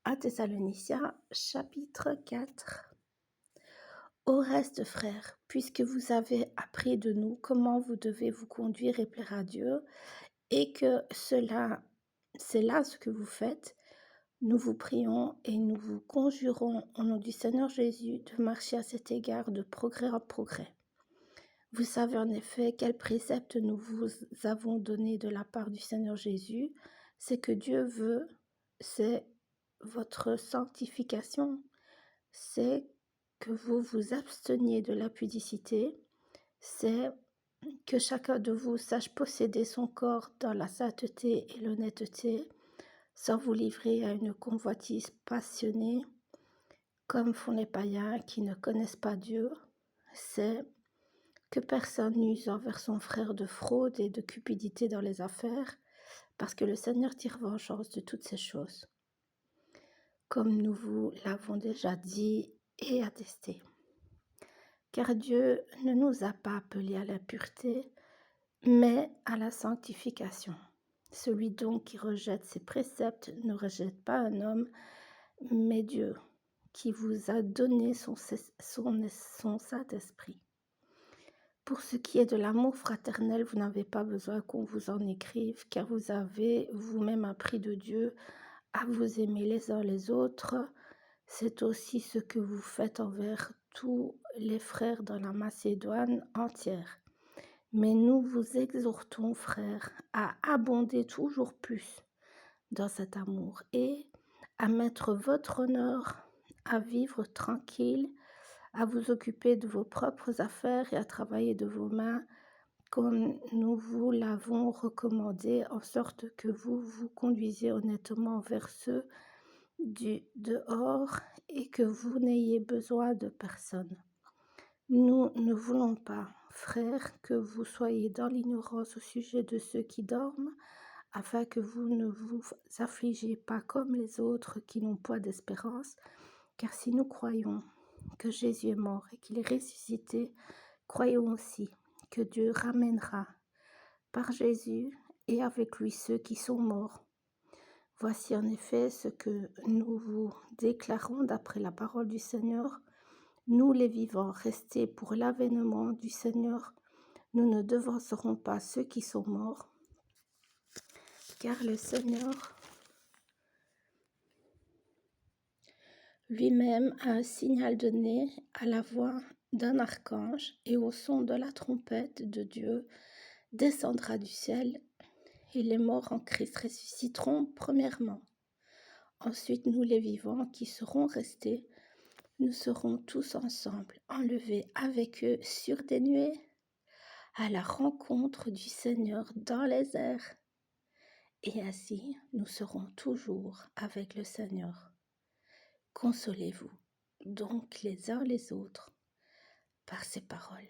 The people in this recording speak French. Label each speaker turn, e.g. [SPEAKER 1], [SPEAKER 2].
[SPEAKER 1] à Thessaloniciens, chapitre 4. Au reste, frères, puisque vous avez appris de nous comment vous devez vous conduire et plaire à Dieu, et que c'est là ce que vous faites, nous vous prions et nous vous conjurons au nom du Seigneur Jésus de marcher à cet égard de progrès en progrès. Vous savez en effet quel précepte nous vous avons donné de la part du Seigneur Jésus, c'est que Dieu veut, c'est votre sanctification, c'est que vous vous absteniez de la pudicité, c'est que chacun de vous sache posséder son corps dans la sainteté et l'honnêteté, sans vous livrer à une convoitise passionnée, comme font les païens qui ne connaissent pas Dieu, c'est que personne n'use envers son frère de fraude et de cupidité dans les affaires, parce que le Seigneur tire vengeance de toutes ces choses, comme nous vous l'avons déjà dit et attesté. Car Dieu ne nous a pas appelés à l'impureté, mais à la sanctification. Celui donc qui rejette ses préceptes ne rejette pas un homme, mais Dieu, qui vous a donné son Saint-Esprit. Pour ce qui est de l'amour fraternel, vous n'avez pas besoin qu'on vous en écrive, car vous avez vous-même appris de Dieu à vous aimer les uns les autres. C'est aussi ce que vous faites envers tous les frères dans la Macédoine entière. Mais nous vous exhortons, frères, à abonder toujours plus dans cet amour et à mettre votre honneur à vivre tranquille, à vous occuper de vos propres affaires et à travailler de vos mains comme nous vous l'avons recommandé, en sorte que vous vous conduisez honnêtement vers ceux du dehors et que vous n'ayez besoin de personne. Nous ne voulons pas, frères, que vous soyez dans l'ignorance au sujet de ceux qui dorment, afin que vous ne vous affligiez pas comme les autres qui n'ont point d'espérance, car si nous croyons que Jésus est mort et qu'il est ressuscité, croyons aussi que Dieu ramènera par Jésus et avec lui ceux qui sont morts. Voici en effet ce que nous vous déclarons d'après la parole du Seigneur. Nous les vivants, restés pour l'avènement du Seigneur, nous ne devancerons pas ceux qui sont morts, car le Seigneur lui-même a un signal donné à la voix d'un archange et au son de la trompette de Dieu descendra du ciel, et les morts en Christ ressusciteront premièrement. Ensuite, nous les vivants qui serons restés, nous serons tous ensemble enlevés avec eux sur des nuées à la rencontre du Seigneur dans les airs. Et ainsi, nous serons toujours avec le Seigneur. Consolez-vous donc les uns les autres par ces paroles.